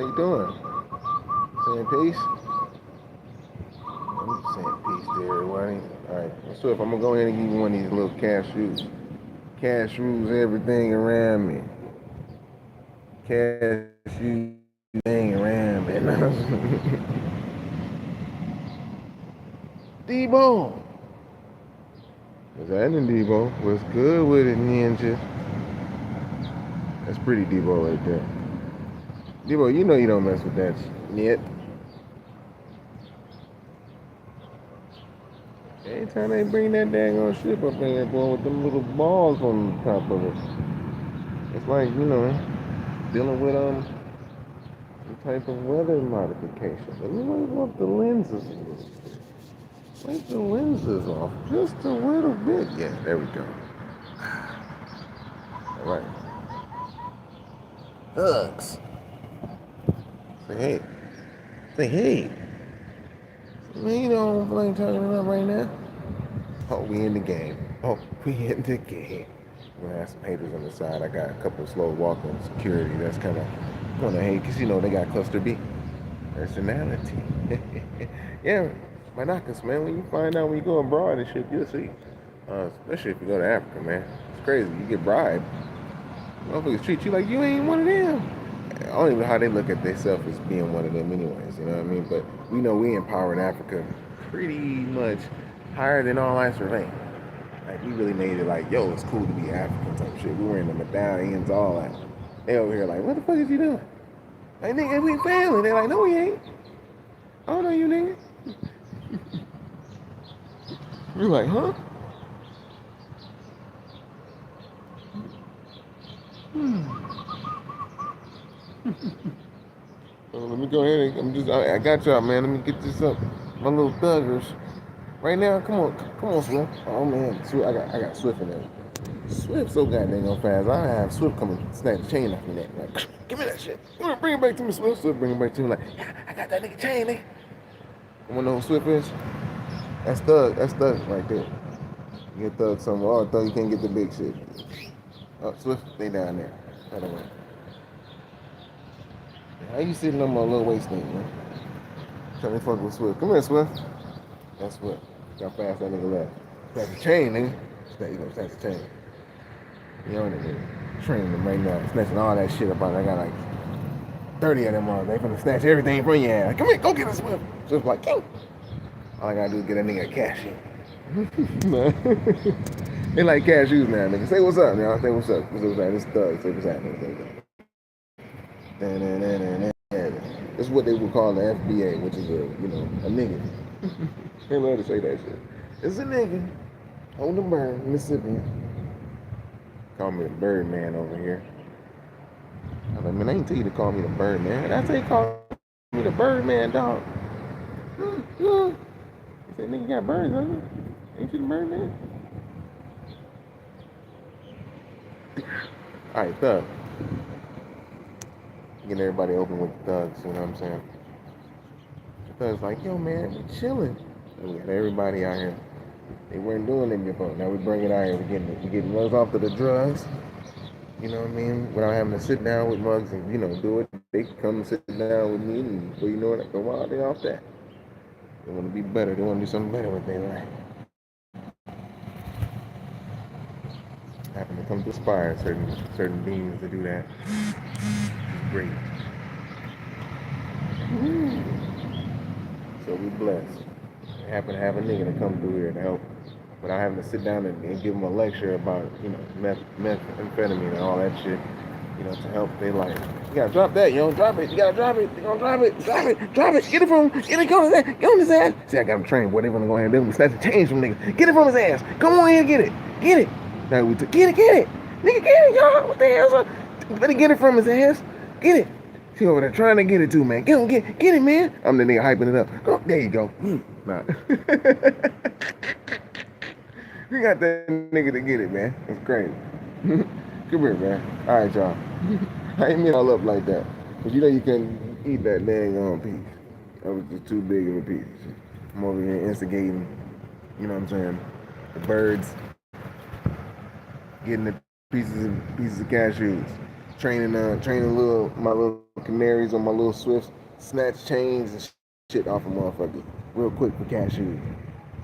you doing? Saying peace? I'm saying peace to everybody. Alright, so if I'm gonna go ahead and give you one of these little cashews. Cashews, everything around me. Cashews, everything around me. Debo! What's happening, Debo? What's good with it, ninja? That's pretty Debo right there. Debo, you know you don't mess with that yet. Anytime they bring that daggone ship up in there, boy, with them little balls on the top of it. It's like, dealing with some type of weather modification. Let me wave up the lenses a little bit. Wipe the lenses off just a little bit. Yeah, there we go. All right. Hugs. Say hey. Say hey. Man, you know what I'm talking about right now? Oh, we in the game. Oh, we in the game. We're gonna have some haters on the side. I got a couple of slow walking security. That's kind of gonna hate because they got cluster B personality. Yeah, binoculars, man. When you find out when you go abroad and shit, you'll see. Especially if you go to Africa, man. It's crazy. You get bribed. Motherfuckers treat you like you ain't one of them. I don't even know how they look at themselves as being one of them anyways, you know what I mean? But we know we empowering Africa pretty much higher than all ice remain. Like we really made it like, yo, it's cool to be African type shit. We wearing the medallions, all that. They over here like, what the fuck is you doing? Like, nigga, we family. They like, no, we ain't. I don't know you, nigga. You're like, huh? Let me go ahead and I got y'all, man. Let me get this up. My little thuggers. Right now, come on, Swift. Oh man, Swift, I got Swift in there. Swift so goddamn go fast. I have Swift coming snatch the chain off me neck. Like, give me that shit. Bring it back to me, Swift. Swift bring it back to me like, yeah, I got that nigga chain, nigga. You wanna know who Swift is? That's Thug. That's Thug right there. You get Thug somewhere. Oh, Thug, you can't get the big shit. Oh, Swift, they down there. By the way. How you sitting on my little waist thing, man? Trying to fuck with Swift. Come here, Swift. That's Swift. How fast that nigga left. Snatch the chain, nigga. Snatch the chain. You know, nigga. Training them right now. Snatching all that shit up on. I got like 30 of them on. They finna snatch everything from your ass. Come here, go get us, Swift. Swift like, king. All I gotta do is get that nigga a cashew. They like cashews now, nigga. Say what's up, y'all. Say what's up. What's up? This Thug. Say what's happening. This is what they would call the FBA, which is a nigga. They love to say that shit. It's a nigga on the bird, Mississippi. Call me the bird man over here. I mean, I ain't tell you to call me the bird man. I say call me the bird man, dog. You said nigga got birds, huh? Ain't you the bird man? Alright, Thug. Getting everybody open with the thugs, you know what I'm saying? The thugs like, yo man, we chilling. And we got everybody out here. They weren't doing it before. Now we bring it out here. We getting mugs off of the drugs. You know what I mean? Without having to sit down with mugs and do it. They can come and sit down with me, and before you know it, I go all day off that. They want to be better. They want to do something better with their life. Happen to come to inspire certain beings to do that. It's great. So we blessed. I happen to have a nigga to come through here to help without having to sit down and give them a lecture about, methamphetamine and all that shit, to help their life. You gotta drop that, drop it. You gotta drop it. You gonna drop it. Drop it. Get it from him. Get it, go on his ass. Get on his ass. See, I got him trained, boy. They wanna go ahead and do snatch the change from niggas. Get it from his ass. Come on in and get it. Get it. Now we took, get it. Nigga, get it, y'all. What the hell, son? Better get it from his ass. Get it. She over there trying to get it too, man. Get it, man. I'm the nigga hyping it up. Oh, there you go. Nah. We got that nigga to get it, man. That's crazy. Come here, man. All right, y'all. I ain't mean all up like that. But you couldn't eat that dang piece. That was just too big of a piece. I'm over here instigating, you know what I'm saying, the birds, getting the pieces of cashews. training my little canaries or my little swifts, snatch chains and shit off of motherfuckers real quick for cashews.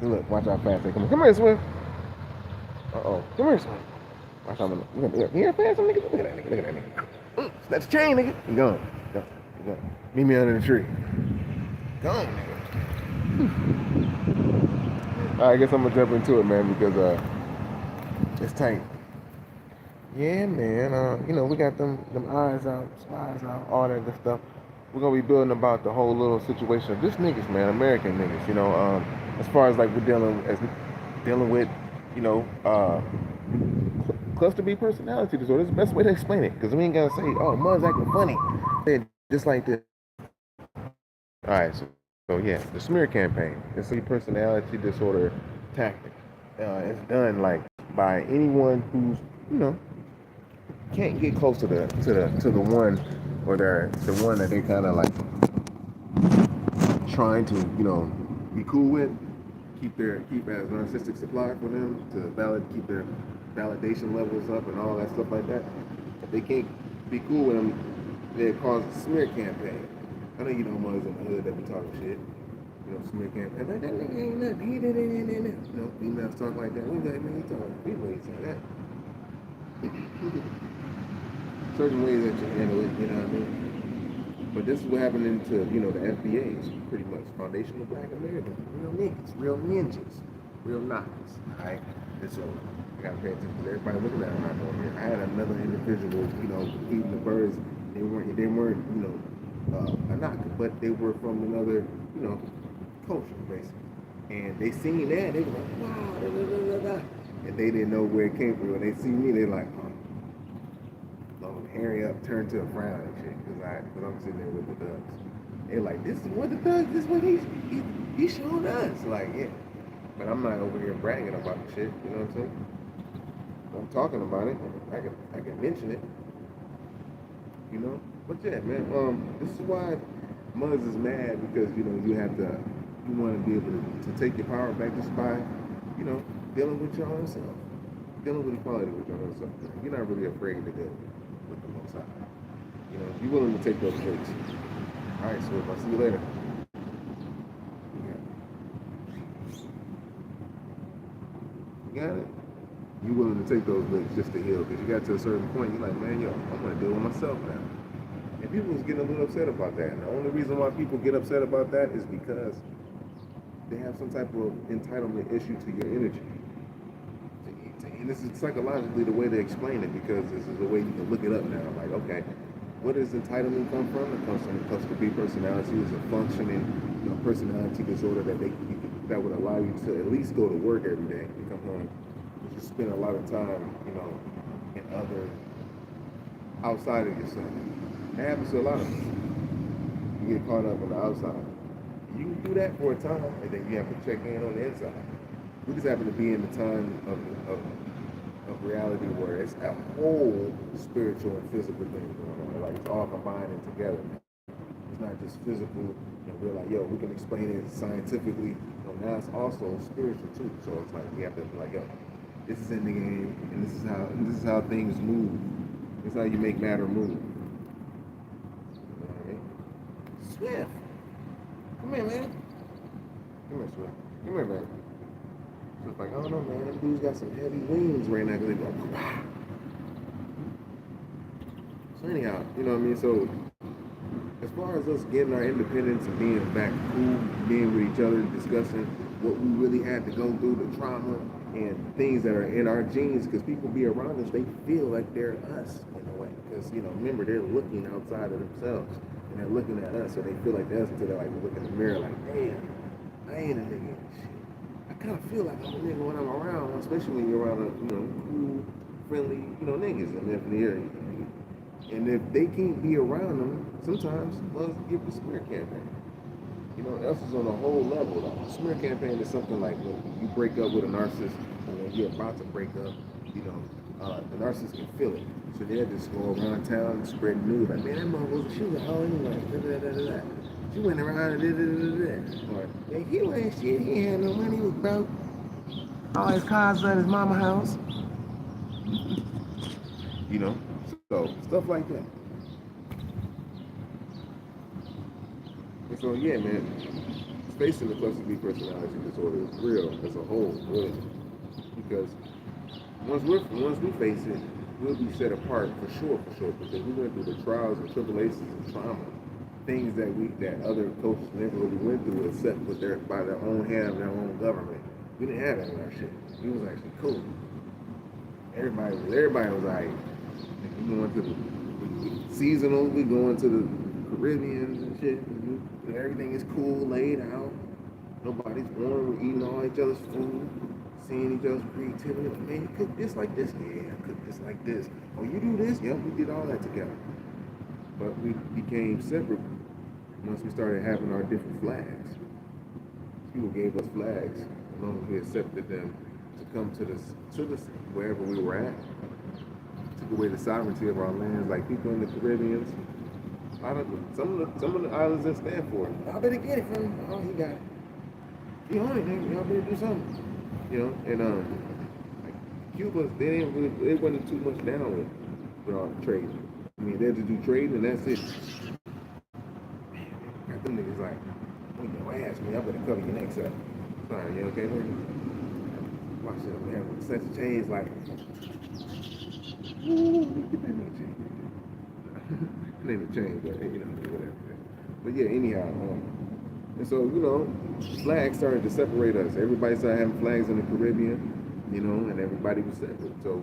So look, watch how fast they come. Come here, Swift. Come here, Swift. Watch how many. You hear how fast some niggas? Look at that nigga. Look at that nigga. Snatch chain, nigga. You gone. Go. Meet me under the tree. Gone, nigga. All right, I guess I'm gonna jump into it, man, because it's tight. Yeah, man. We got them eyes out, spies out, all that good stuff. We're gonna be building about the whole little situation of this niggas, man, American niggas. As far as like we're dealing with, cluster B personality disorder. It's the best way to explain it, because we ain't gotta say, oh, Mud's acting funny. Just like this. All right, so yeah, the smear campaign. It's a personality disorder tactic. It's done like by anyone who's can't get close to the one, or the one that they kind of like trying to be cool with, keep as narcissistic supply for them to keep their validation levels up and all that stuff like that. If they can't be cool with them, they cause a smear campaign. I know mothers in the hood that be talking shit. Smear campaign. That nigga ain't nothing. He did it. Females talk like that. We like, man, he talking. People ain't saying that. Certain ways that you handle it, you know what I mean? But this is what happened into, the FBAs, pretty much. Foundational Black Americans. Real niggas. Real ninjas. Real knockers. Alright? And so, I gotta pay attention to everybody looking at them right over here. I had another individual, feeding the birds. They weren't, a knocker, but they were from another, culture, basically. And they seen that, they were like, wow, da, da, da, da. And they didn't know where it came from. When they see me, they're like, hurry up, turn to a frown and shit, because I'm sitting there with the thugs. They're like, this is what the thugs, this is what he showed us. Like, yeah. But I'm not over here bragging about the shit, you know what I'm saying? I'm talking about it. I can mention it. But yeah, man, this is why Muzz is mad, because, you want to be able to take your power back just by, dealing with your own self. Dealing with equality with your own self. You're not really afraid to deal with the most high. You're willing to take those risks. All right, so I'll see you later. You got it? You're willing to take those risks just to heal, because you got to a certain point, you're like, man, I'm going to deal with myself now. And people was getting a little upset about that. And the only reason why people get upset about that is because they have some type of entitlement issue to your energy. And this is psychologically the way to explain it, because this is the way you can look it up now. Like, okay, where does entitlement come from? It comes from cluster B personality. Is a functioning personality disorder that would allow you to at least go to work every day and come home. You spend a lot of time, in other outside of yourself. It happens to a lot of us. You get caught up on the outside. You can do that for a time, and then you have to check in on the inside. We just happen to be in the time of reality where it's a whole spiritual and physical thing going on. Like, it's all combining together. It's not just physical, and we're like, we can explain it scientifically. Now it's also spiritual too. So it's like we have to be like, this is in the game, and this is how things move. This is how you make matter move. You know what I mean? Swift, come here, man. Come here, Swift. Come here, man. It's like, I don't know, man, them dudes got some heavy wings right now, because they go, bah. So anyhow, you know what I mean? So as far as us getting our independence and being back cool, being with each other, discussing what we really had to go through, the trauma and things that are in our genes, because people be around us, they feel like they're us in a way. Because, remember, they're looking outside of themselves, and they're looking at us, so they feel like they're us until they're like, look in the mirror like, damn, I ain't a nigga. I kind of feel like I'm a nigga when I'm around, especially when you're around, cool, friendly, niggas. And if they can't be around them, sometimes let's give the smear campaign. Else is on a whole level. Like, the smear campaign is something like when you break up with a narcissist, and when you're about to break up, the narcissist can feel it. So they'll just go around town and spread news like, man, that motherfucker, she was a hoe anyway. She went around and Or, yeah, he ain't shit, he ain't had no money, he was broke. All his cars at his mama house. So stuff like that. And so yeah, man, facing the cluster B personality disorder is real as a whole, really, because once we face it, we'll be set apart for sure, because we went through the trials and tribulations and trauma, things that other cultures never really went through except with by their own hand, their own government. We didn't have that in our shit. It was actually cool. Everybody was like, we going to the seasonal, we going to the Caribbean and shit. Everything is cool, laid out. Nobody's born, we're eating all each other's food, seeing each other's creativity. Like, man, you cook this like this? Yeah, I cook this like this. Oh, you do this? Yeah, we did all that together. But we became separate once we started having our different flags. People gave us flags as long as we accepted them to come to this wherever we were at. Took away the sovereignty of our lands, like people in the Caribbean. Some of the islands that stand for it. Y'all better get it from him. Oh, he got it. He own it, nigga. Y'all better do something. You know, and like Cuba, they wasn't too much down with all the trade. I mean, they had to do trade and that's it. Got them niggas like, when your ass, man, I better cover your neck up. Sorry, you okay, man? Watch it, man. Such a change, like, ooh, get that nigga change. It ain't a change, but you know, whatever. But yeah, anyhow, and so, you know, flags started to separate us. Everybody started having flags in the Caribbean, you know, and everybody was separate. So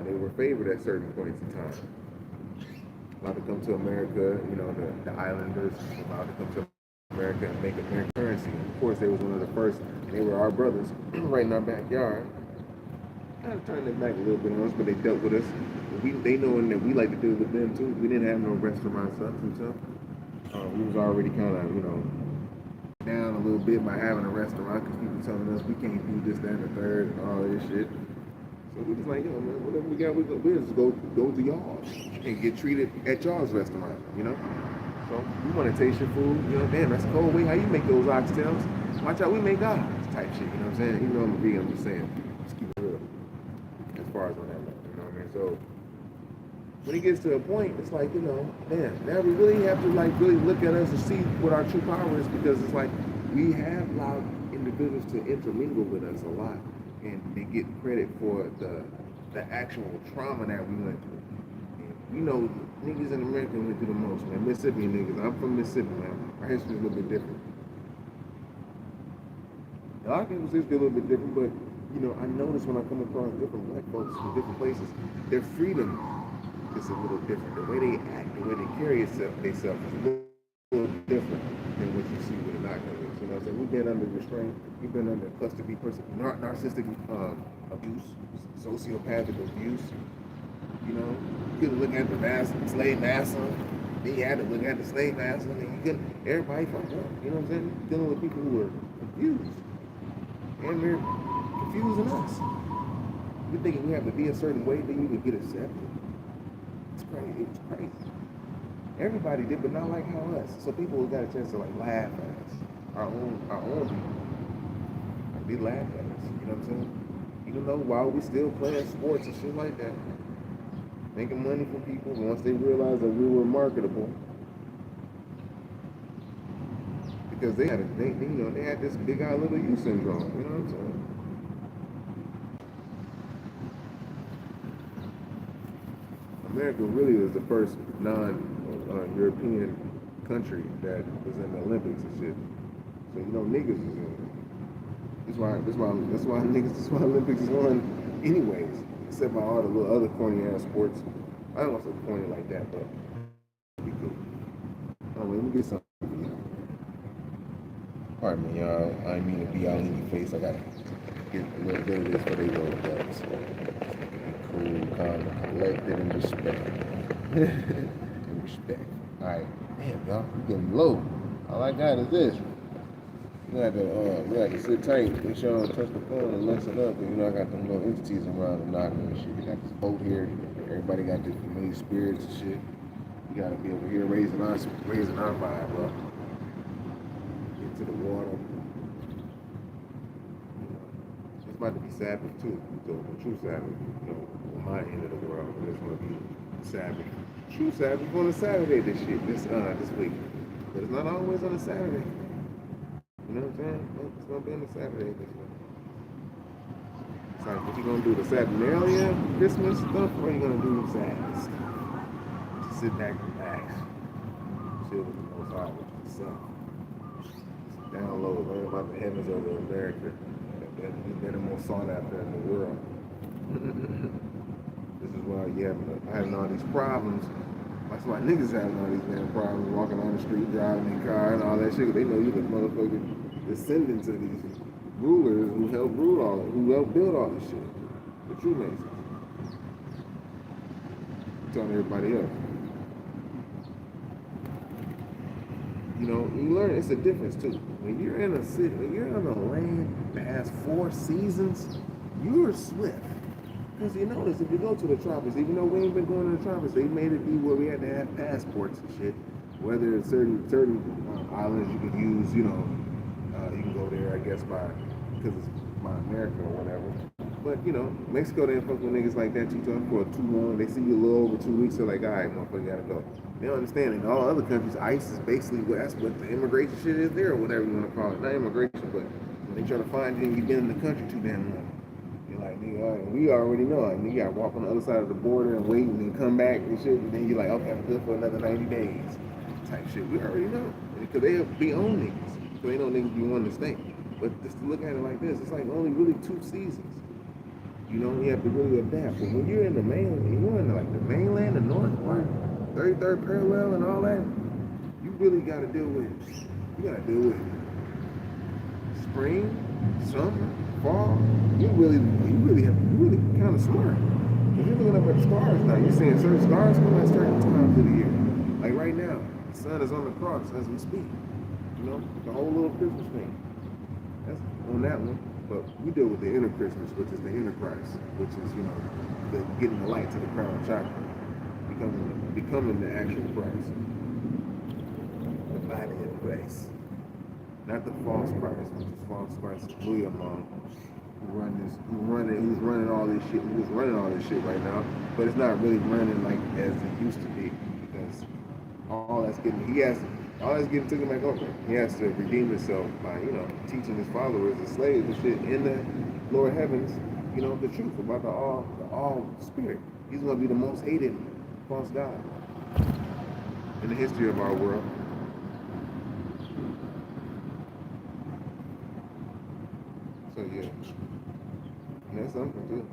they were favored at certain points in time. Allowed to come to America, you know, the islanders allowed to come to America and make American currency. Of course, they was one of the first, and they were our brothers right in our backyard. Kind of turned it back a little bit on us, but they dealt with us. They knowing that we like to deal with them too. We didn't have no restaurants up and stuff. We was already kind of, you know, down a little bit by having a restaurant because people telling us we can't do this, that, and the third, and all this shit. So we was like, yo, man, whatever we got, we'll just go to y'all's and get treated at y'all's restaurant, you know? So we want to taste your food, you know, damn, that's cold. Wait, how you make those oxtails? Watch out, we make ours type shit, you know what I'm saying? Even though I'm vegan, I'm just saying, just keep it real as far as on that level, you know what I mean? So when it gets to a point, it's like, you know, damn, now we really have to like really look at us and see what our true power is, because it's like we have allowed individuals to intermingle with us a lot, and they get credit for the actual trauma that we went through. And you know, niggas in America went through the most, man. Mississippi niggas, I'm from Mississippi, man. Our history is a little bit different. A lot of people's history is a little bit different, but you know, I notice when I come across different black folks from different places, their freedom is a little different. The way they act, the way they carry themselves is a little different than what you see with the NAGA. You know what I'm saying? We've been under restraint. We've been under cluster B narcissistic abuse, sociopathic abuse. You know, you couldn't look at the slave master. Then you had to look at the slave master. And you couldn't. Everybody fucked up. You know what I'm saying? Dealing with people who are confused, and they're confusing us. We're thinking we have to be a certain way, then you can get accepted. It's crazy. It's crazy. Everybody did, but not like how us. So people got a chance to like laugh at us. Our own people. Like, they laugh at us. You know what I'm saying? Even though while we still playing sports and shit like that, making money for people, once they realized that we were marketable, because they had they had this big eye little you syndrome. You know what I'm saying? America really was the first non-European country that was in the Olympics and shit. So you know niggas is in it. That's why Olympics is on anyways. Except by all the little other corny ass sports. I don't want to say corny like that, but it'd be cool. Oh, let me get something. Pardon me, y'all. I didn't mean to be all in your face. I gotta get a little bit of this for they roll back. So cool, calm, collected, and respect. And respect. Alright, damn y'all, we getting low. All I got is this. We have to sit tight, make sure I don't touch the phone and mess it up. And you know, I got them little entities around the knocking and shit. They got this boat here. Everybody got their familiar spirits and shit. You gotta be over here raising our vibe, bro. Get to the water. It's about to be Sabbath too. So the true Sabbath, you know, on my end of the world. It's gonna be Sabbath. True Sabbath on a Saturday this week. But it's not always on a Saturday. You know what I'm saying? It's gonna be on a Saturday this week. It's like, what you gonna do, the Saturnalia Christmas stuff, or you gonna do the Sabbath stuff? Just sit back and relax. Chill with the Most High, with the sun. Download, learn about the heavens over America. They're the most sought after in the world. This is why you having all these problems. That's why niggas having all these damn problems walking on the street, driving in cars and all that shit. They know you the motherfucking descendants of these rulers who helped build all this shit. The true Masons. Telling everybody else. You know, you learn it's a difference too. When you're in a city, when you're on a land that has 4 seasons, you're swift. Because you notice, if you go to the tropics, even though we ain't been going to the tropics, they made it be where we had to have passports and shit. Whether it's certain islands you can use, you know, you can go there, I guess, because it's by America or whatever. But, you know, Mexico, they fuck with niggas like that too tough for too long. They see you a little over 2 weeks, they're like, all right, motherfucker, you gotta go. They don't understand. In all other countries, ICE is basically, that's what the immigration shit is there, or whatever you want to call it. Not immigration, but when they try to find you and you've been in the country too damn long. You're like, nigga, we already know it. You gotta walk on the other side of the border and wait and then come back and shit, and then you're like, okay, I'm good for another 90 days. Type shit. We already know. Because they be on niggas. So they know niggas be wanting to stay. But just to look at it like this, it's like only really 2 seasons. You know, you have to really adapt. But when you're in the mainland, you're in like the mainland, the north part, 33rd parallel and all that, you really gotta deal with spring, summer, fall. You really kind of smart. If you're looking up at the stars now, you're seeing certain stars come at certain times of the year. Like right now, the sun is on the cross as we speak. You know, the whole little Christmas thing. That's on that one. But we deal with the inner Christmas, which is the inner Christ, which is, you know, getting the light to the crown chakra, becoming the actual Christ, the body of Christ, not the false Christ, which is false Christ William who's running all this shit. Who's running all this shit right now, but it's not really running like as it used to be because all that's getting taken back over. He has to redeem himself by, you know, teaching his followers, the slaves and shit in the lower heavens, you know, the truth about the all spirit. He's gonna be the most hated false god in the history of our world. So yeah. And that's something too.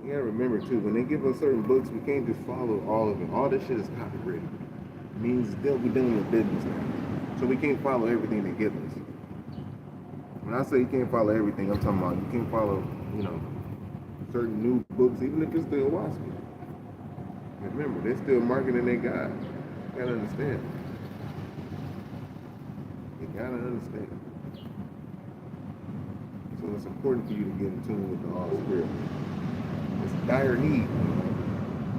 You gotta remember too, when they give us certain books, we can't just follow all of it. All this shit is copywritten. Means they'll be dealing with business now. So we can't follow everything they give us. When I say you can't follow everything, I'm talking about you can't follow, you know, certain new books, even if it's still watching. Remember, they're still marketing their God. You gotta understand. You gotta understand. So it's important for you to get in tune with the all spirit. It's dire need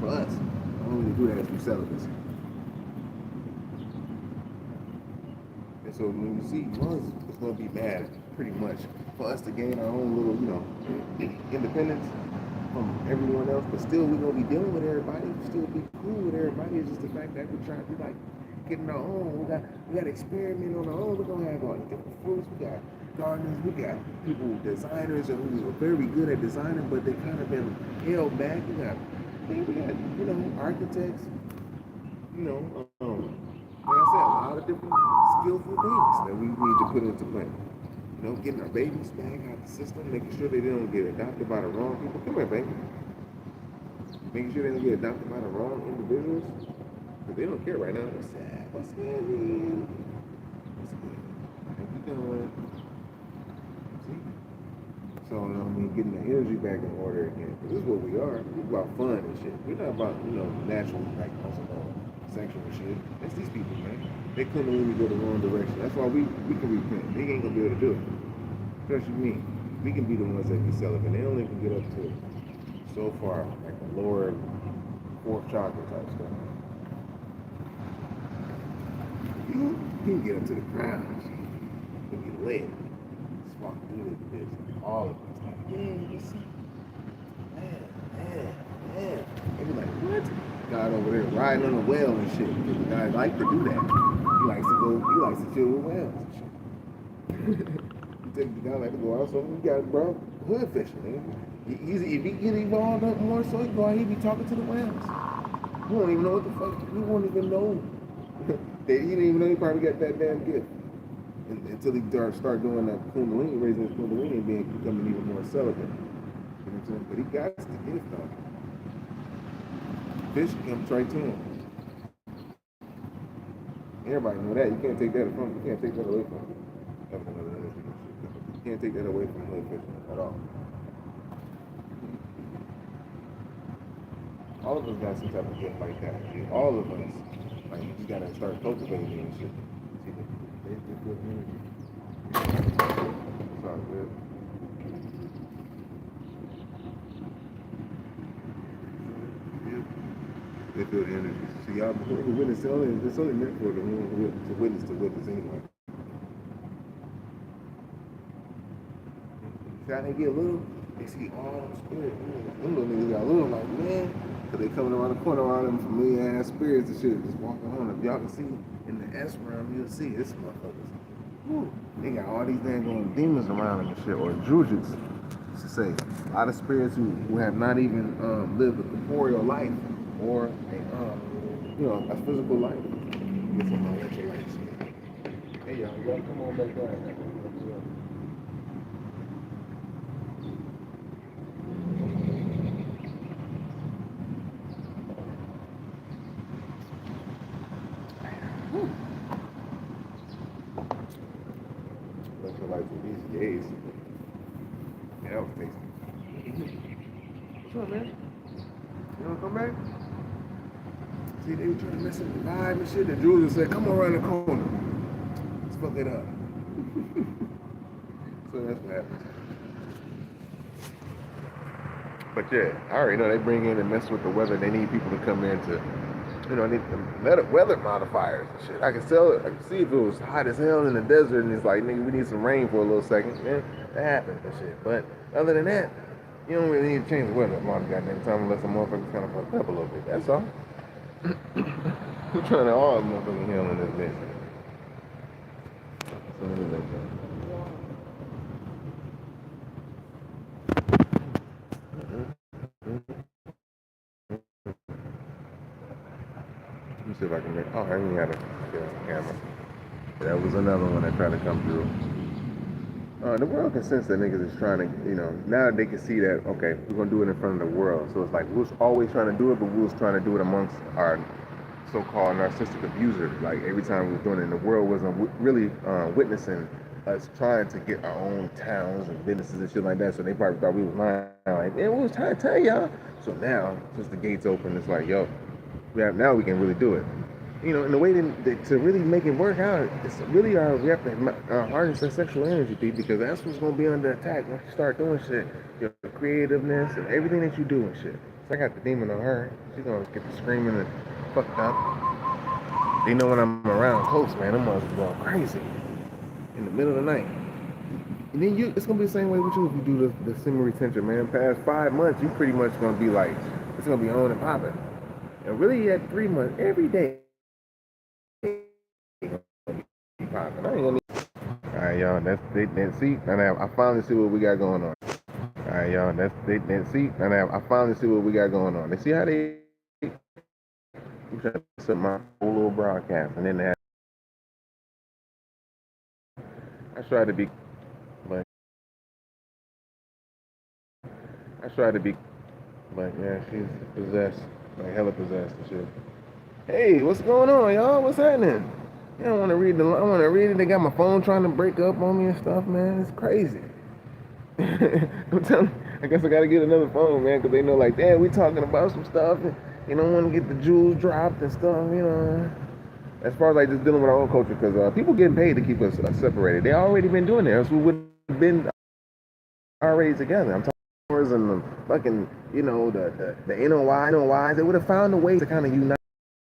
for us. The only way to do that is through celibacy. So when you see once, it's going to be bad, pretty much, for us to gain our own little, you know, independence from everyone else, but still we're going to be dealing with everybody, still be cool with everybody. It's just the fact that we're trying to be like, getting our own. We got to experiment on our own. We're going to have all these different fruits. We got gardeners, we got people, designers who are very good at designing, but they kind of been held back. We got, you know, architects, you know, like I said, a lot of different skillful things that we need to put into play. You know, getting our babies back out the system, making sure they don't get adopted by the wrong people. Come here, baby. Making sure they don't get adopted by the wrong individuals. Because they don't care right now. What's that? What's happening? What's good? How you doing? See? So, I mean, getting the energy back in order again. Because this is what we are. We're about fun and shit. We're not about, you know, natural, like, sexual shit. That's these people, man. They couldn't really go the wrong direction. That's why we can repent. They ain't gonna be able to do it. Especially me. We can be the ones that can sell it, but they only can get up to so far, like the lower 4th chakra type stuff. You can get up to the ground. You can get lit. Just walk through this, all of it. It's like, yeah, you see. Man. They be like, what? God over there riding on a whale and shit. Because the guy like to do that. He likes to chill with whales and shit. You take the guy like to go out, so we got bro hood fishing, man. If he get involved up more, so he go out, he be talking to the whales. You won't even know what the fuck. You won't even know. He didn't even know he probably got that damn gift until he start doing that kundalini, raising his kundalini and becoming even more celibate. You know what I'm saying? But he got the gift though. Fish comes right to him. Everybody know that. You can't take that from. You can't take that away from him. You can't take that away from hood fishing at all. All of us got some type of gift like that. All of us. Like, you just gotta start cultivating it and shit. See, they feel energy. It's all good. They feel the energy. See, y'all, the witness, it's only meant for the one to witness anyway. See how they get little? They see all the spirits. Them little niggas got little, like, man. Cause they coming around the corner, all them familiar ass spirits and shit, just walking on. If y'all can see in the S realm, you'll see this motherfuckers. Woo. They got all these dang going demons around them and shit, or jujits, to say. A lot of spirits who have not even lived a corporeal life or a physical life. Get some electrolytes. Hey y'all come on back there. Electrolytes with these days. Yeah, that was tasty. What's up, man? You wanna come back? See, they were trying to mess up the vibe and shit. And Julius said, come around the corner. Let's fuck it up. So that's what happens. But yeah, I already know they bring in and mess with the weather. They need people to come in to, need weather modifiers and shit. I can see if it was hot as hell in the desert and it's like, nigga, we need some rain for a little second. Man, that happens and shit. But other than that, you don't really need to change the weather a lot of goddamn time unless the motherfucker's kind of fucked up a little bit. That's all. We're trying to all motherfucking heal in this bitch. So let me make that. Let me see if I can make. Oh, I even had a camera. That was another one that tried to come through. The world can sense that niggas is trying to, now they can see that, okay, we're going to do it in front of the world. So it's like, we was always trying to do it, but we was trying to do it amongst our so-called narcissistic abusers. Like, every time we was doing it, and the world wasn't really witnessing us trying to get our own towns and businesses and shit like that. So they probably thought we was lying. Like, man, we was trying to tell y'all. So now, since the gates open, it's like, yo, now we can really do it. And the way to really make it work out, it's really we have to harness that sexual energy, because that's what's going to be under attack once you start doing shit. Your creativeness and everything that you do and shit. So I got the demon on her. She's going to get to screaming and fucked up. They know when I'm around close, man, them motherfuckers going crazy in the middle of the night. And then it's going to be the same way with you if you do the semen retention, man. Past 5 months, you pretty much going to be like, it's going to be on and popping. And really at 3 months, every day, Alright, y'all, that's see, and I finally see what we got going on. Alright, y'all, that's see, and I finally see what we got going on. They see how they set my whole little broadcast, and then they have, I tried to be, but yeah, she's possessed, like hella possessed and shit. Hey, what's going on, y'all? What's happening? I don't want to read I want to read it. They got my phone trying to break up on me and stuff, man. It's crazy. I'm telling you, I guess I got to get another phone, man, because they know, like, damn, we talking about some stuff, and you don't want to get the jewels dropped and stuff, As far as like just dealing with our own culture, because people getting paid to keep us separated. They already been doing that, else we wouldn't have been already together. I'm talking and the fucking, the NOYs. They would have found a way to kind of unite.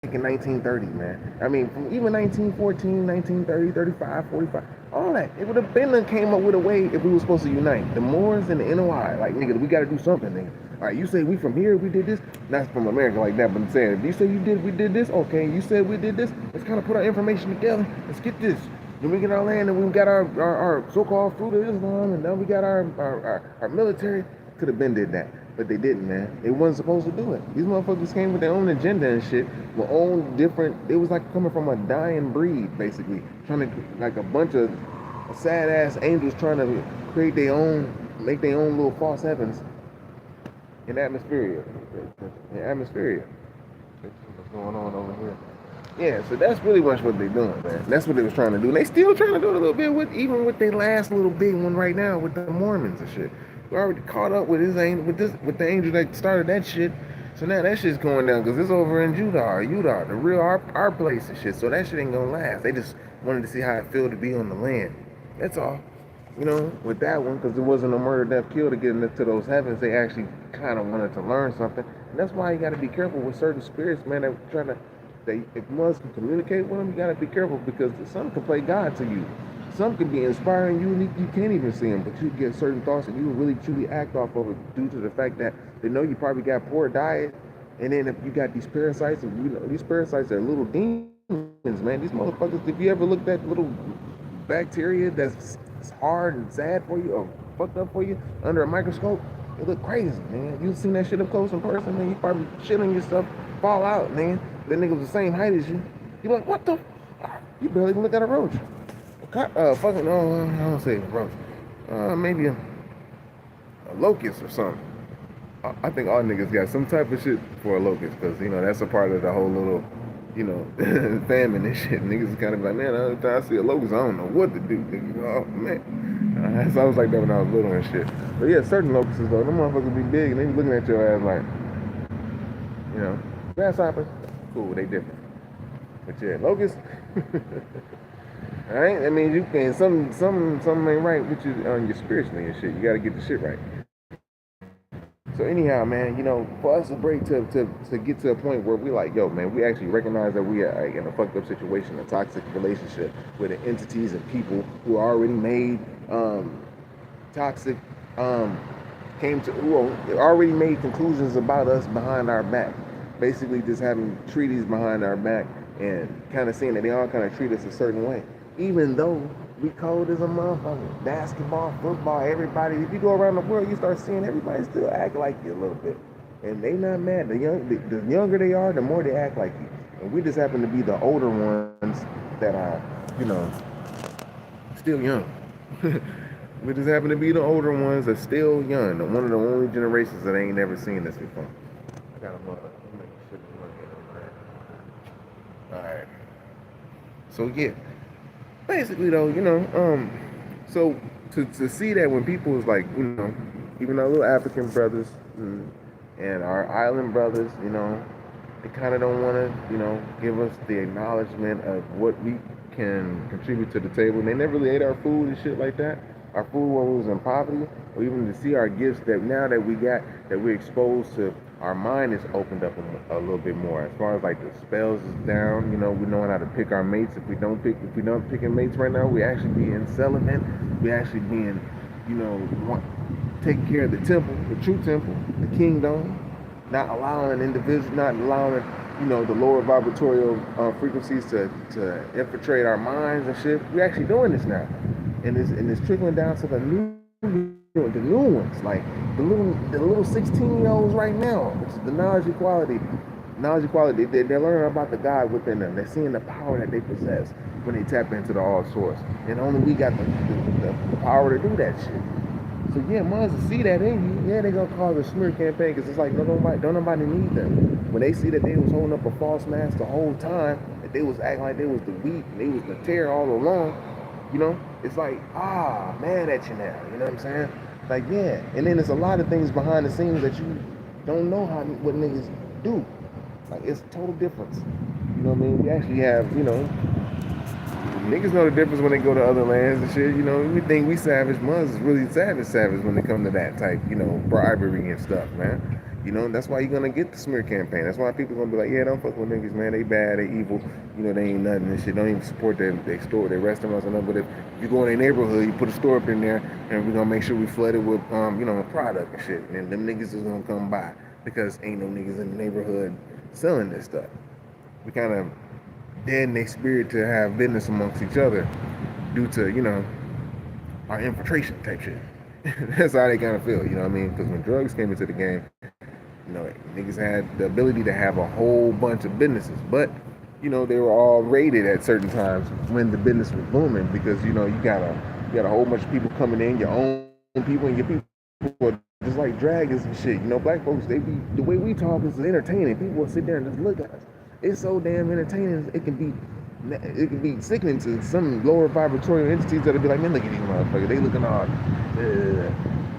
In 1930, man. I mean, from even 1914, 1930, 35, 45, all that. It would have been came up with a way if we were supposed to unite. The Moors and the NOI. Like, nigga, we got to do something, nigga. All right, you say we from here, we did this. Not from America like that, but I'm saying, if you say we did this, okay, you said we did this, let's kind of put our information together. Let's get this. Then we get our land and we got our so-called fruit of Islam, and now we got our military. Could have been did that, but they didn't, man. They wasn't supposed to do it. These motherfuckers came with their own agenda and shit, with own different. It was like coming from a dying breed, basically, trying to like a bunch of sad ass angels trying to create their own, make their own little false heavens in atmosphere. What's going on over here? Yeah, so that's really much what they're doing, man. That's what they was trying to do. And they still trying to do it a little bit with, even with their last little big one right now with the Mormons and shit. We already caught up with with the angel that started that shit. So now that shit's going down because it's over in Utah, the real our place and shit. So that shit ain't gonna last. They just wanted to see how it feel to be on the land. That's all. You know, with that one, because it wasn't a murder, death, kill to get into those heavens. They actually kind of wanted to learn something. And that's why you got to be careful with certain spirits, man, that try to. If Muslims can communicate with them, you gotta be careful because some can play God to you. Some can be inspiring you and you can't even see them, but you get certain thoughts and you really truly act off of it due to the fact that they know you probably got poor diet. And then if you got these parasites, and you know, these parasites are little demons, man. These motherfuckers, if you ever looked at little bacteria that's hard and sad for you or fucked up for you under a microscope, it look crazy, man. You seen that shit up close in person, man, you probably shitting yourself, fall out, man. That nigga was the same height as you. You like, what the? You barely even look at a roach. Fucking, no, I don't say a roach. Maybe a locust or something. I think all niggas got some type of shit for a locust, because, you know, that's a part of the whole little, you know, famine and shit. Niggas kind of like, man, every time I see a locust, I don't know what to do, nigga. Oh, man. So I was like that when I was little and shit. But yeah, certain locusts, though, them motherfuckers be big, and they be looking at your ass like, you know, grasshoppers. Cool, they different. But yeah, locusts. Alright? I mean, you can, something ain't right with you on your spiritually and shit. You gotta get the shit right. So anyhow, man, you know, for us to break to get to a point where we like, yo, man, we actually recognize that we are in a fucked up situation, a toxic relationship with the entities and people who already made toxic, who already made conclusions about us behind our back. Basically just having treaties behind our back and kind of seeing that they all kind of treat us a certain way. Even though we cold as a motherfucker. Basketball, football, everybody. If you go around the world, you start seeing everybody still act like you a little bit. And they not mad. The younger they are, the more they act like you. And we just happen to be the older ones that are, you know, still young. We just happen to be the older ones that are still young. One of the only generations that ain't never seen this before. I got a mother. Alright. So yeah. Basically though, you know, so to see that when people is like, you know, even our little African brothers and our island brothers, you know, they kind of don't want to, you know, give us the acknowledgement of what we can contribute to the table. And they never really ate our food and shit like that. Our food when we was in poverty, or even to see our gifts that now that we got, that we're exposed to, our mind is opened up a little bit more. As far as like the spells is down, you know, we knowing how to pick our mates. If we don't picking mates right now, we actually being celibate. We actually being, you know, taking care of the temple, the true temple, the kingdom, not allowing individuals, not allowing, you know, the lower vibratorial frequencies to infiltrate our minds and shit. We're actually doing this now, and it's trickling down to the new ones, like the little 16-year-olds right now, which is the knowledge equality. They're learning about the God within them. They're seeing the power that they possess when they tap into the all source, and only we got the power to do that shit. So yeah, moms will see that in you. Yeah, they gonna cause a smear campaign because it's like don't nobody need them. When they see that they was holding up a false mask the whole time, that they was acting like they was the weak and they was the terror all along, you know, it's like, mad at you now. You know what I'm saying? Like, yeah. And then there's a lot of things behind the scenes that you don't know what niggas do. Like, it's a total difference. You know what I mean? We actually have, you know, niggas know the difference when they go to other lands and shit. You know, we think we savage. Mothers is really savage when they come to that type, you know, bribery and stuff, man. You know, that's why you're gonna get the smear campaign. That's why people gonna be like, yeah, don't fuck with niggas, man. They bad, they evil. You know, they ain't nothing and shit. Don't even support their store, their restaurants or nothing. But if you go in their neighborhood, you put a store up in there, and we're gonna make sure we flood it with, product and shit. And them niggas is gonna come by because ain't no niggas in the neighborhood selling this stuff. We kind of deaden their spirit to have business amongst each other due to, our infiltration type shit. That's how they kind of feel, you know what I mean? Because when drugs came into the game, niggas had the ability to have a whole bunch of businesses, but they were all raided at certain times when the business was booming because you got a whole bunch of people coming in, your own people, and your people are just like dragons and shit. Black folks, they be the way we talk is entertaining. People will sit there and just look at us. It's so damn entertaining. It can be sickening to some lower vibratory entities that'll be like, man, look at these motherfuckers. They looking all,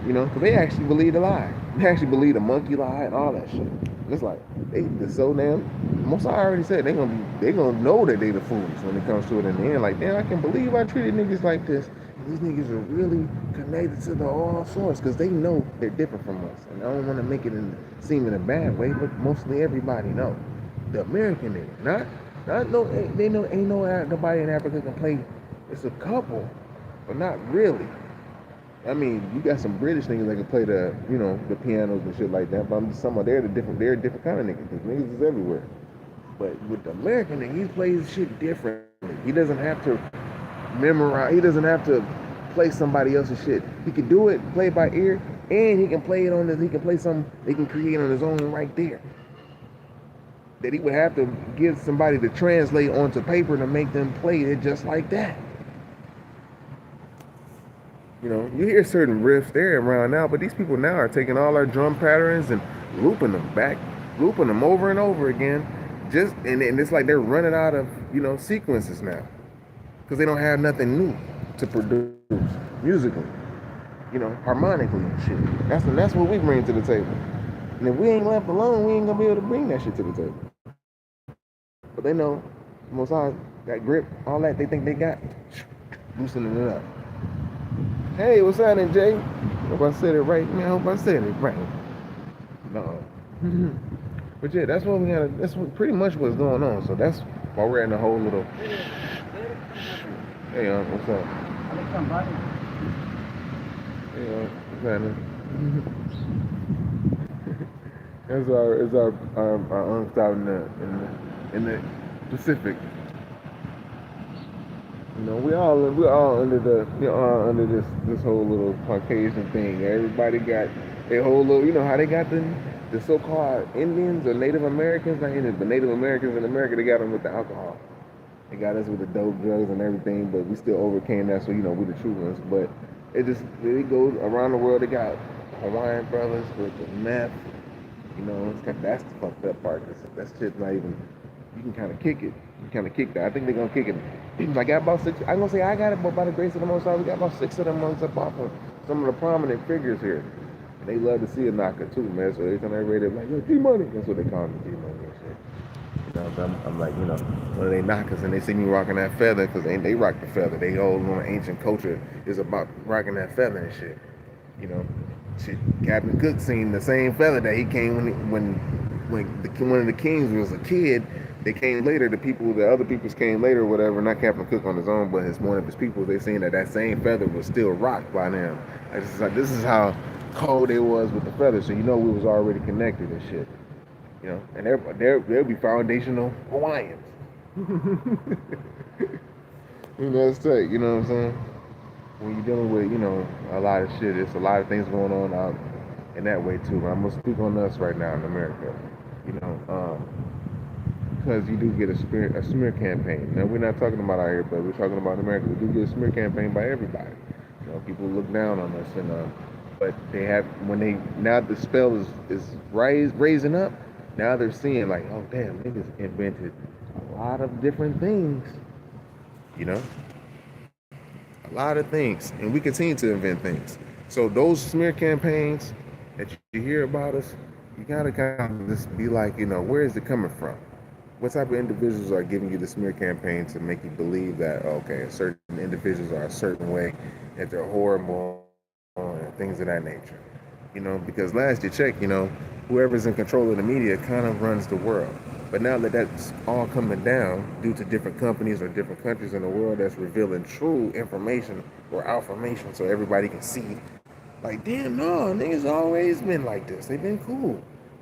because they actually believe the lie. They actually believe the monkey lie and all that shit. It's like they're so damn. Most I already said they gonna know that they the fools when it comes to it in the end. Like, damn, I can believe I treated niggas like this. These niggas are really connected to the all source because they know they're different from us. And I don't want to make it seem in a bad way, but mostly everybody know. The American nigga, not no, they know ain't nobody in Africa can play. It's a couple, but not really. I mean, you got some British niggas that can play the pianos and shit like that. But I'm just talking about they're a different kind of niggas. Because niggas is everywhere. But with the American nigga, he plays shit differently. He doesn't have to memorize. He doesn't have to play somebody else's shit. He can do it, play it by ear, and he can play it on this. He can play something they can create on his own right there. That he would have to get somebody to translate onto paper to make them play it just like that. You hear certain riffs there around now, but these people now are taking all our drum patterns and looping them over and over again. And it's like they're running out of sequences now because they don't have nothing new to produce musically, harmonically and shit. That's what we bring to the table. And if we ain't left alone, we ain't gonna be able to bring that shit to the table. But they know, most high, that grip, all that they think they got, loosening it up. Hey, what's happening, Jay? Hope I said it right, man. Hope I said it right. No. But yeah, that's what that's what pretty much what's going on. So that's why we're in the whole little. Hey, what's up? Hey, what's happening? That's our uncle out in the Pacific. We all under this whole little Caucasian thing. Everybody got their whole little, how they got the so-called Indians or Native Americans, not Indians, but Native Americans in America, they got them with the alcohol. They got us with the dope drugs and everything, but we still overcame that, so we the true ones. But it goes around the world. They got Hawaiian brothers with the meth. That's the fucked up part. That shit's not even. You can kind of kick it. You kind of kick that. I think they're gonna kick it. I got about 6. I'm gonna say I got it, but by the grace of the Most High, we got about 6 of them ones up off of some of the prominent figures here. And they love to see a NAGA too, man. So every time they read it, like, yo, G-Money. That's what they call me, G-Money and shit. So I'm like, one of they knockers, and they see me rocking that feather because they rock the feather. They whole ancient culture is about rocking that feather and shit. Shit. Captain Cook seen the same feather that he came when one of the kings was a kid. They came later. The other peoples came later, or whatever. Not Captain Cook on his own, but one of his people. They seen that same feather was still rocked by them. This is how cold it was with the feather. So we was already connected and shit. And they'll be foundational Hawaiians. That's tight. You know what I'm saying? When you're dealing with a lot of shit, it's a lot of things going on out in that way too. But I'm gonna speak on us right now in America. Because you do get a smear campaign. Now we're not talking about out here, but we're talking about America. We do get a smear campaign by everybody. People look down on us, and but they have now the spell is raising up. Now they're seeing like, oh damn, niggas invented a lot of different things. A lot of things, and we continue to invent things. So those smear campaigns that you hear about us, you gotta kind of just be like, where is it coming from? What type of individuals are giving you the smear campaign to make you believe that, okay, certain individuals are a certain way, that they're horrible, and things of that nature? Because last you checked, whoever's in control of the media kind of runs the world. But now that that's all coming down due to different companies or different countries in the world that's revealing true information or affirmation so everybody can see, like, damn, no, niggas always been like this. They've been cool.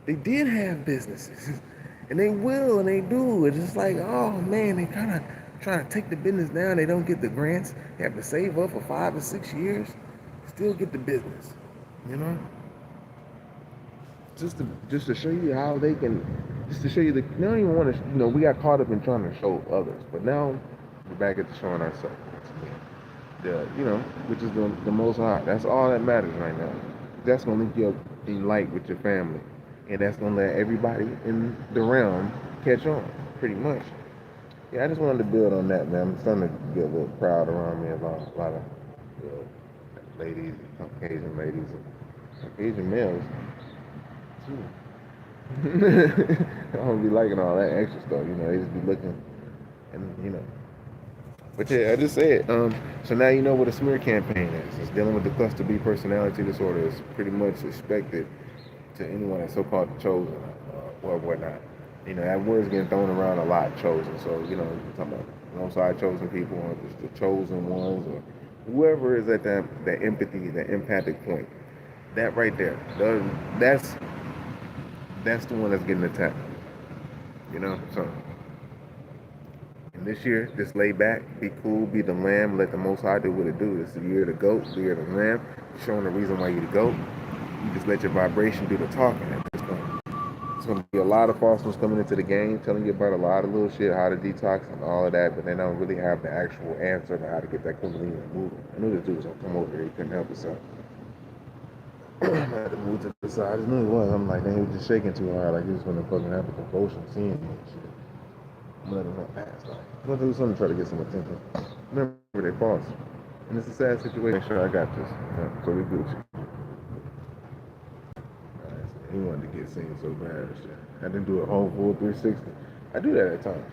They did have businesses. And they will and they do. It's just like, oh man, they kind of trying to take the business down. They don't get the grants. They have to save up for 5 or 6 years. Still get the business. You know? Just to show you how they can, just to show you that they don't even want to, we got caught up in trying to show others, but now we're back at showing ourselves. Which is the most high. That's all that matters right now. That's gonna link you up in light with your family, and that's gonna let everybody in the realm catch on, pretty much. Yeah, I just wanted to build on that, man. I'm starting to get a little proud around me about a lot of ladies, Caucasian ladies, and Caucasian males. I don't be liking all that extra stuff, they just be looking and But yeah, I just said, so now you know what a smear campaign is. It's dealing with the cluster B personality disorder. It's pretty much expected to anyone that's so-called chosen or whatnot. That word's getting thrown around a lot, chosen. So, you're talking about alongside chosen people or just the chosen ones or whoever is at that empathy, that empathic point. That right there, that's the one that's getting attacked. So and this year, just lay back, be cool, be the lamb, let the Most High do what it do. It's the year of the goat, the year of the lamb. Showing the reason why you're the goat. You just let your vibration do the talking at this point. There's going to be a lot of false ones coming into the game, telling you about a lot of little shit, how to detox and all of that, but they don't really have the actual answer to how to get that kundalini moving. I knew this dude was going to come over here. He couldn't help himself. I had to move to the side. I just knew he was. I'm like, man, he was just shaking too hard. Like he was going to fucking have a convulsion seeing me and shit. I'm letting him pass. Like, I'm going to do something to try to get some attention. Remember, they false. And it's a sad situation. Sure, I got this. So we Gucci. He wanted to get seen so bad and shit. I didn't do a whole full 360. I do that at times.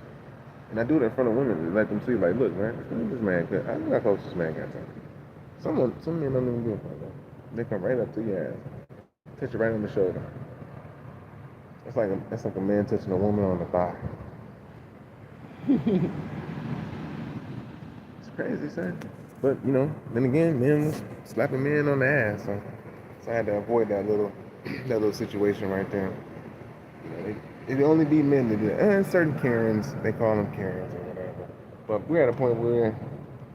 And I do it in front of women to let them see, like, look, man, this man good. I know how close this man got time. Some men don't even do it like that. They come right up to your ass. Touch you right on the shoulder. It's like a man touching a woman on the thigh. It's crazy, son. But, then again, men was slapping men on the ass. So I had to avoid that little situation right there. It only be men that do that. And certain Karens, they call them Karens or whatever. But we're at a point where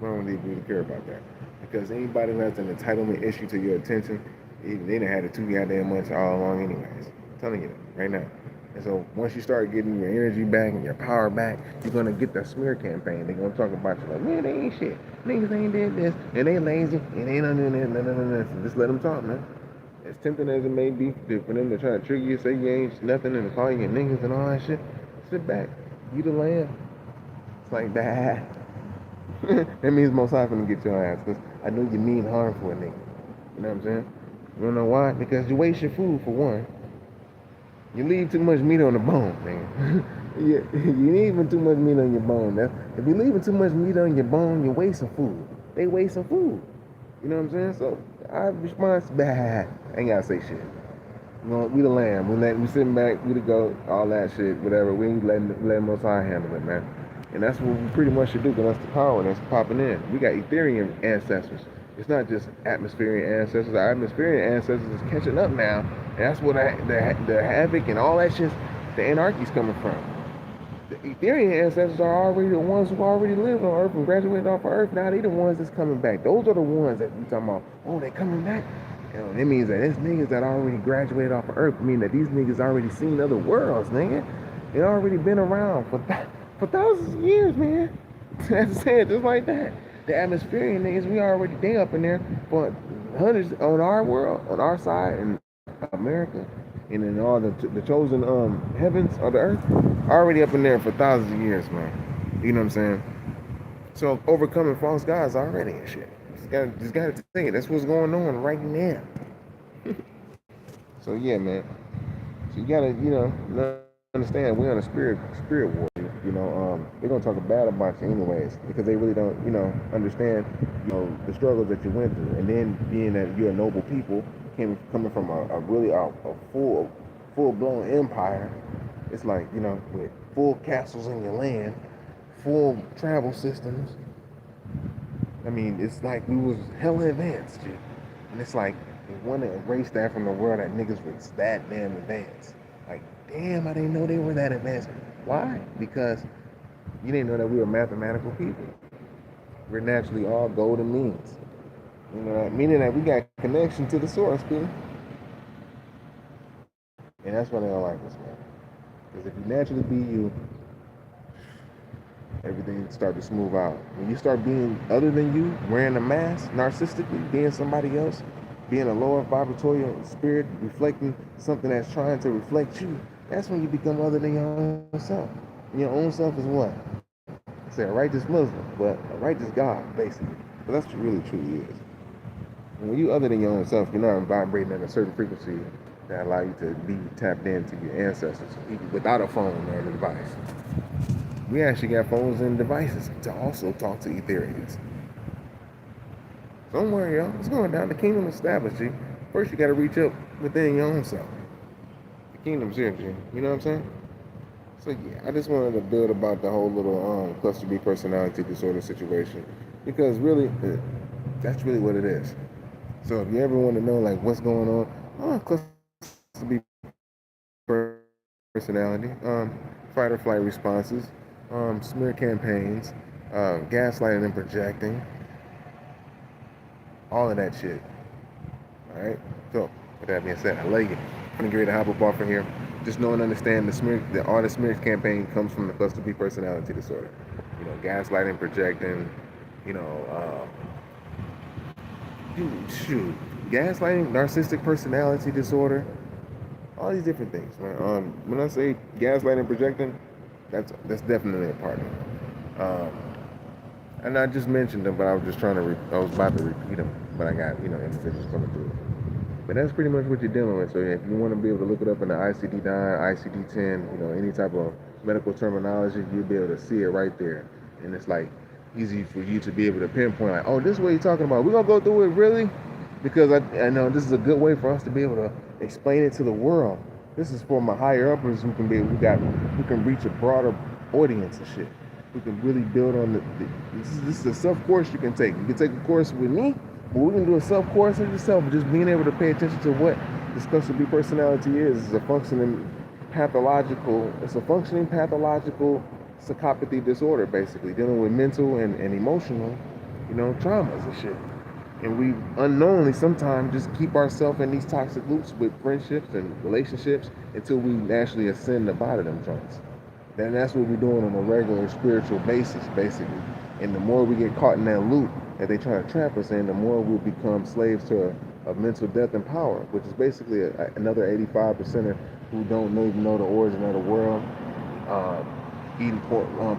we don't really care about that. Because anybody who has an entitlement issue to your attention, they done had it too goddamn much all along anyways. I'm telling you that right now. And so once you start getting your energy back and your power back, you're going to get that smear campaign. They're going to talk about you like, man, they ain't shit. Niggas ain't did this. And they lazy. And they ain't doing this. So just let them talk, man. As tempting as it may be for them to try to trigger you, say you ain't nothing, and to call you niggas and all that shit, sit back. You the lamb. It's like that. That means most often to get your ass, because I know you mean harm for a nigga. You know what I'm saying? You don't know why? Because you waste your food, for one. You leave too much meat on the bone, nigga. You leaving too much meat on your bone. Now, if you're leaving too much meat on your bone, you're wasting food. They wasting food. You know what I'm saying? So our response, bad. I ain't gotta say shit. We the lamb. We sitting back. We the goat. All that shit. Whatever. We ain't letting Most High handle it, man. And that's what we pretty much should do, because that's the power that's popping in. We got Ethereum ancestors. It's not just atmospheric ancestors. Our atmospheric ancestors is catching up now. And that's where the havoc and all that shit, the anarchy's coming from. The Ethereum ancestors are already the ones who already lived on Earth and graduated off of Earth. Now they the ones that's coming back. Those are the ones that we talking about. Oh, they coming back? It means that it's niggas that already graduated off of Earth. I mean that these niggas already seen other worlds, nigga. They already been around for thousands of years, man. That's it, just like that. The atmospheric niggas, they up in there for hundreds on our world, on our side, in America, and in all the chosen heavens of the earth, already up in there for thousands of years, man. You know what I'm saying? So overcoming false gods already and shit. Just gotta think that's what's going on right now. So yeah, man. So you gotta, understand we're on a spirit war. They're gonna talk bad about you anyways, because they really don't, understand, the struggles that you went through, and then being that you're a noble people, coming from a really full full-blown empire. It's like, you know, with full castles in your land, full travel systems. I mean, it's like we was hella advanced, dude. And it's like they want to erase that from the world that niggas was that damn advanced. Like, damn, I didn't know they were that advanced. Why? Because you didn't know that we were mathematical people. We're naturally all golden means. You know, meaning that we got connection to the source, people. And that's why they don't like us, man. Because if you naturally be you, everything start to smooth out. When you start being other than you, wearing a mask, narcissistically, being somebody else, being a lower vibratory spirit, reflecting something that's trying to reflect you, that's when you become other than your own self. And your own self is what? I say a righteous Muslim, but a righteous God, basically. But that's what really truly is. And when you other than your own self, you're not vibrating at a certain frequency that allow you to be tapped into your ancestors, even without a phone or a device. We actually got phones and devices to also talk to etherians. Don't worry, y'all. It's going down. The kingdom established, G. First, you got to reach up within your own self. The kingdom's here, G. You know what I'm saying? So, yeah, I just wanted to build about the whole little cluster B personality disorder situation. Because really, that's really what it is. So, if you ever want to know, like, what's going on, cluster B personality, fight or flight responses, smear campaigns, gaslighting and projecting, all of that shit. All right. So, with that being said, I love you. I'm gonna get ready to hop up off of here. Just know and understand all the smear campaign comes from the cluster B personality disorder. You know, gaslighting, projecting. You know, gaslighting, narcissistic personality disorder. All these different things, man. When I say gaslighting, projecting, that's definitely a part of it. And I just mentioned them, but I was just trying to. I was about to repeat them, but I got individuals coming through. But that's pretty much what you're dealing with. So if you want to be able to look it up in the ICD-9, ICD-10, any type of medical terminology, you'll be able to see it right there. And it's like easy for you to be able to pinpoint, like, oh, this is what you're talking about. We're gonna go through it, really, because I know this is a good way for us to be able to explain it to the world. This is for my higher uppers who can who can reach a broader audience and shit. We can really build on this is a self-course you can take. You can take a course with me, but we can do a self-course of yourself. Just being able to pay attention to what this cluster B personality is a functioning pathological psychopathy disorder, basically, dealing with mental and emotional, traumas and shit. And we unknowingly sometimes just keep ourselves in these toxic loops with friendships and relationships until we actually ascend out of them joints. Then that's what we're doing on a regular spiritual basis, basically. And the more we get caught in that loop that they try to trap us in, the more we'll become slaves to a mental death and power, which is basically another 85% who don't even know the origin of the world, eating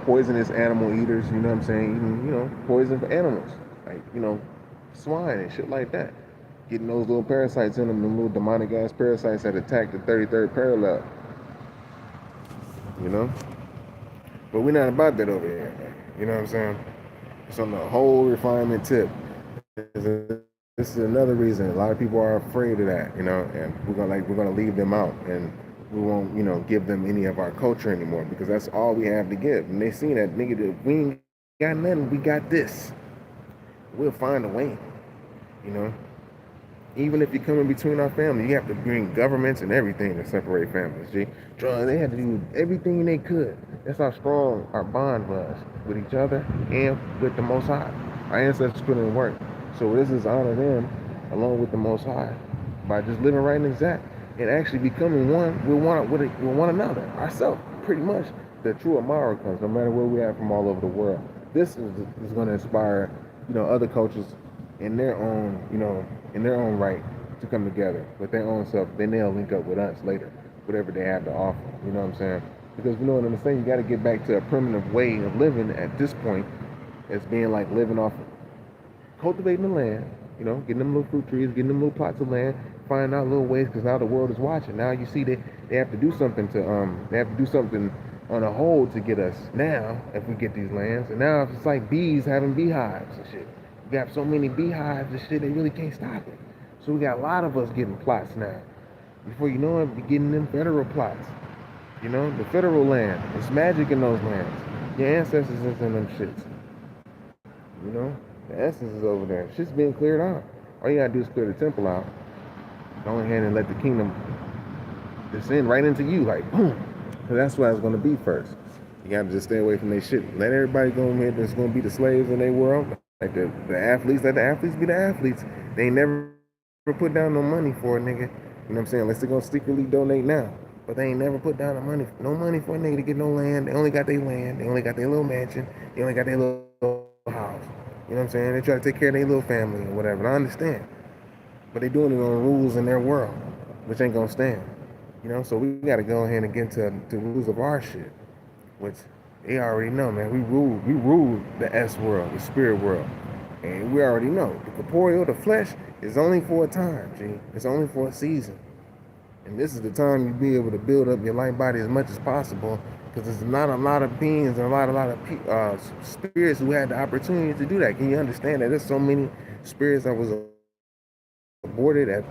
poisonous animal eaters, you know what I'm saying? Eating, poison for animals, like, swine and shit like that. Getting those little parasites in them, the little demonic ass parasites that attack the 33rd parallel. But we're not about that over here, man. You know what I'm saying? It's on the whole refinement tip. This is another reason a lot of people are afraid of that, and we're gonna leave them out, and we won't, give them any of our culture anymore, because that's all we have to give. And they seen that, nigga, we ain't got nothing, we got this. We'll find a way, Even if you come in between our family, you have to bring governments and everything to separate families, G. They had to do everything they could. That's how strong our bond was with each other and with the Most High. Our ancestors put in work. So this is honor them along with the Most High by just living right and exact and actually becoming one with one another, ourselves. Pretty much the true Amaru comes, no matter where we are from all over the world. This is going to inspire, other cultures in their own right to come together with their own self. Then they'll link up with us later, whatever they have to offer. You know what I'm saying? Because we know what I'm saying. You got to get back to a primitive way of living at this point, as being like living off, cultivating the land. Getting them little fruit trees, getting them little plots of land, finding out little ways, because now the world is watching. Now you see that they have to do something on a whole to get us now if we get these lands. And now it's like bees having beehives and shit. We got so many beehives and shit, they really can't stop it. So we got a lot of us getting plots now. Before you know it, you're getting them federal plots. You know, the federal land. There's magic in those lands. Your ancestors is in them shits. You know, the essence is over there. Shit's being cleared out. All you gotta do is clear the temple out. Go ahead and let the kingdom descend right into you, like boom. So that's what it's gonna be first. You gotta just stay away from their shit. Let everybody go ahead that's gonna be the slaves in their world. Like the athletes, let the athletes be the athletes. They ain't never put down no money for a nigga. You know what I'm saying? Unless they're gonna secretly donate now. But they ain't never put down no money for a nigga to get no land. They only got their land. They only got their little mansion. They only got their little house. You know what I'm saying? They try to take care of their little family or whatever. I understand. But they doing it on rules in their world, which ain't gonna stand. You know, so we gotta go ahead and get to the rules of our shit, which they already know, man. We rule the S world, the spirit world. And we already know the corporeal, the flesh, is only for a time, G. It's only for a season. And this is the time you be able to build up your light body as much as possible, because there's not a lot of beings and a lot of spirits who had the opportunity to do that. Can you understand that there's so many spirits that was aborted at,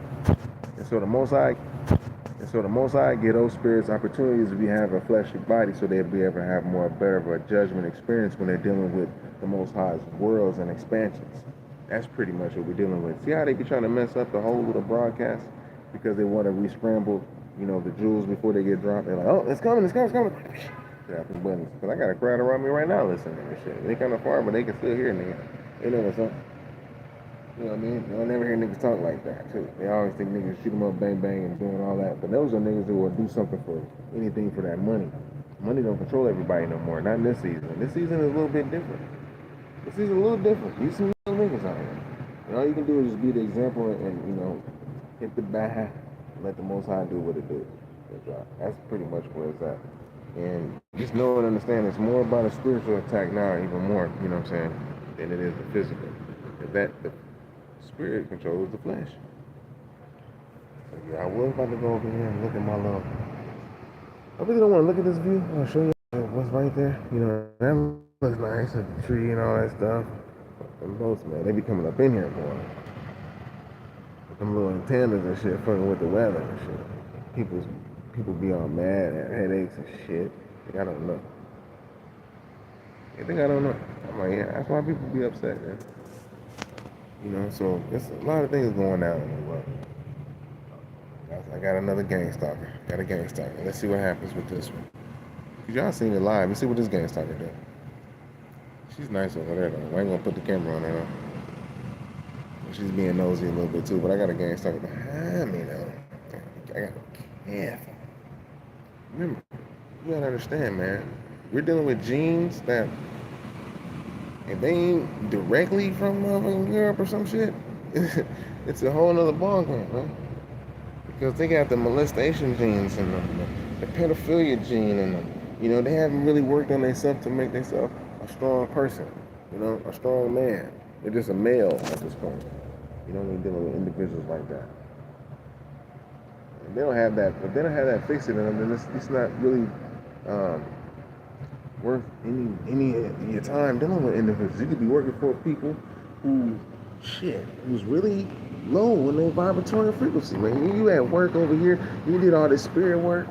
and so the Most High get those spirits opportunities to be have a fleshly body, so they'll be able to have more better of a judgment experience when they're dealing with the Most High's worlds and expansions. That's pretty much what we're dealing with. See how they be trying to mess up the whole little broadcast because they want to re-scramble, you know, the jewels before they get dropped. They're like, oh, it's coming. Tap the buttons. Because I got a crowd around me right now listening to this shit. They kind of far, but they can still hear me. They know what's up. You know what I mean? You'll never hear niggas talk like that, too. They always think niggas shoot them up, bang, bang, and doing all that. But those are niggas who will do something for anything for that money. Money don't control everybody no more. Not in this season. This season is a little bit different. This season is a little different. You see some niggas out here. And all you can do is just be the example and, you know, hit the bat, let the Most High do what it do. That's pretty much where it's at. And just know and understand it's more about a spiritual attack now, even more, you know what I'm saying, than it is the physical. Because the spirit controls the flesh. So yeah, I was about to go over here and look at my little. I really don't want to look at this view. I'll show you what's right there. You know, that looks nice, the tree and all that stuff. Them boats, man, they be coming up in here, boy. Them little antennas and shit, fucking with the weather and shit. People be all mad, have headaches and shit. I don't know. I think I don't know. I'm like, yeah, that's why people be upset, man. You know, so there's a lot of things going on in the world. I got another gang stalker. Got a gang stalker. Let's see what happens with this one. Cause y'all seen it live. Let's see what this gang stalker did. She's nice over there though. I ain't gonna put the camera on her though. She's being nosy a little bit too, but I got a gang stalker behind me though. I gotta be careful. Remember, you gotta understand, man. We're dealing with genes that, if they ain't directly from Europe or some shit, it's a whole nother ballgame, man. Because they got the molestation genes and the pedophilia gene, and you know, they haven't really worked on themselves to make themselves a strong person, you know, a strong man. They're just a male at this point. You know, when you're dealing with individuals like that. If they don't have that fixed in them, then it's not really worth any of your time dealing with individuals. You could be working for people who's really low in their vibratory frequency, man. You at work over here, you did all this spirit work,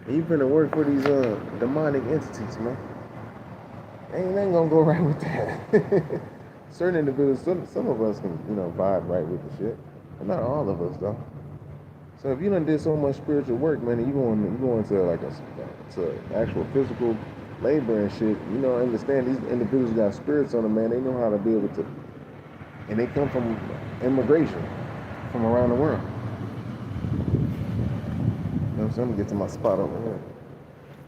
and you finna work for these demonic entities, man. Ain't nothing gonna go right with that. Certain individuals, some of us can, you know, vibe right with the shit, but not all of us though. So if you done did so much spiritual work, man, and you going to like to actual physical labor and shit, you know, understand these individuals got spirits on them, man. They know how to be able to, and they come from immigration from around the world. You know, so I'm gonna get to my spot over here.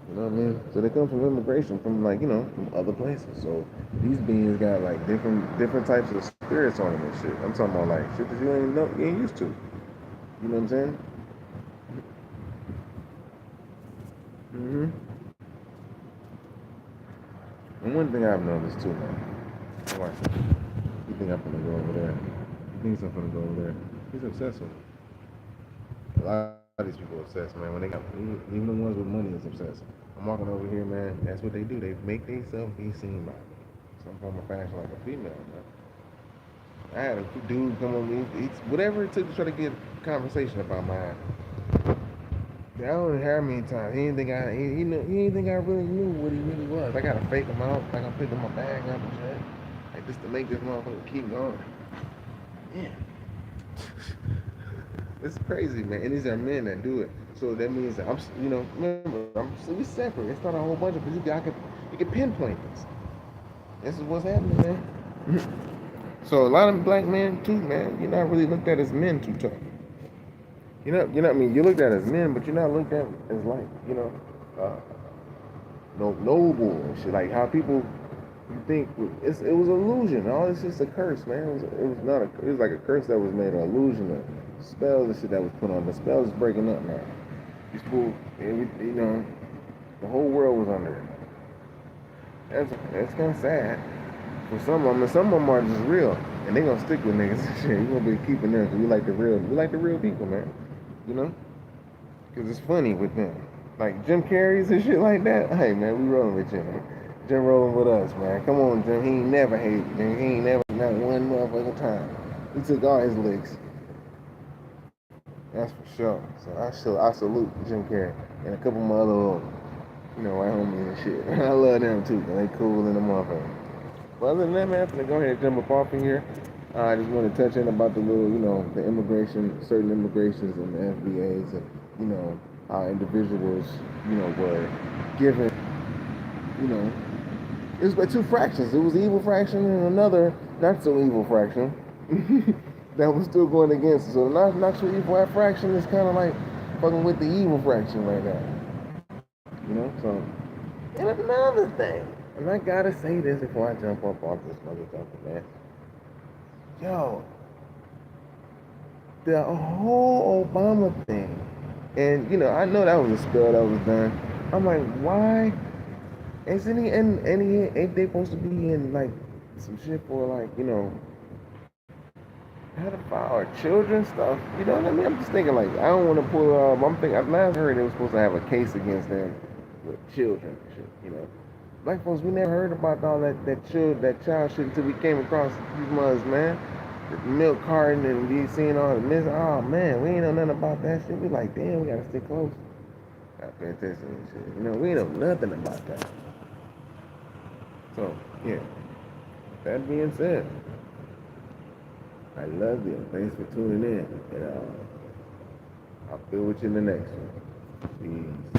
You know what I mean? So they come from immigration from, like, you know, from other places. So these beings got like different types of spirits on them and shit. I'm talking about like shit that you ain't used to. You know what I'm saying? And one thing I've noticed too, man. Watch this. You think I'm gonna go over there? He thinks I'm gonna go over there. He's obsessed with it. A lot of these people are obsessed, man. When they got, even the ones with money is obsessed. I'm walking over here, man. That's what they do. They make themselves be seen by some form of fashion, like a female, man. I had a dude come on me. Whatever it took to try to get a conversation about my ass. I don't know how many times. He didn't think he didn't think I really knew what he really was. I gotta fake him out, like I picked my bag up and shit. Like just to make this motherfucker keep going. Yeah. It's crazy, man. And these are men that do it. So that means that remember, we separate. It's not a whole bunch of, but you can pinpoint this. This is what's happening, man. So a lot of black men too, man. You're not really looked at as men too tough. I mean, you're looked at as men, but you're not looked at as like, uh, no noble and shit. Like how people you think it was an illusion. All this is a curse, man. It was not a. It was like a curse that was made, an illusion, of spells and shit that was put on. The spell is breaking up now. These people, the whole world was under it. That's kind of sad. For some of them, and some of them are just real, and they gonna stick with niggas and shit. You gonna be keeping them because we like the real people, man. You know, because it's funny with them. Like Jim Carrey's and shit like that. Hey man, we rolling with Jim. Jim rolling with us, man. Come on, Jim. He ain't never hated. He ain't never not one motherfucking time. He took all his licks. That's for sure. So I salute Jim Carrey and a couple of my other, white homies and shit. I love them too. They cool in the motherfucker. But other than that, man, I'm gonna go ahead and jump up off in here. I just want to touch in about the little, the immigration, certain immigrations and the FBAs, and how individuals, were given, it was by two fractions. It was the evil fraction and another not so evil fraction that was still going against it. So the not so evil fraction is kind of like fucking with the evil fraction right now. So and another thing, and I gotta say this before I jump up off this motherfucker, man. Yo, the whole Obama thing, and I know that was a spell that was done. I'm like, why? Isn't he ain't they supposed to be in like some shit for like, pedophile or children stuff? You know what I mean? I'm just thinking like, I don't want to pull I'm thinking, I've last heard they were supposed to have a case against them with children and shit, Black folks, we never heard about all that child shit until we came across these mothers, man. The milk carton and we seeing all the this. Oh man, we ain't know nothing about that shit. We like, damn, we gotta stay close. Gotta pay attention and shit. We ain't know nothing about that. So, yeah. That being said, I love you. Thanks for tuning in. And I'll be with you in the next one. Peace.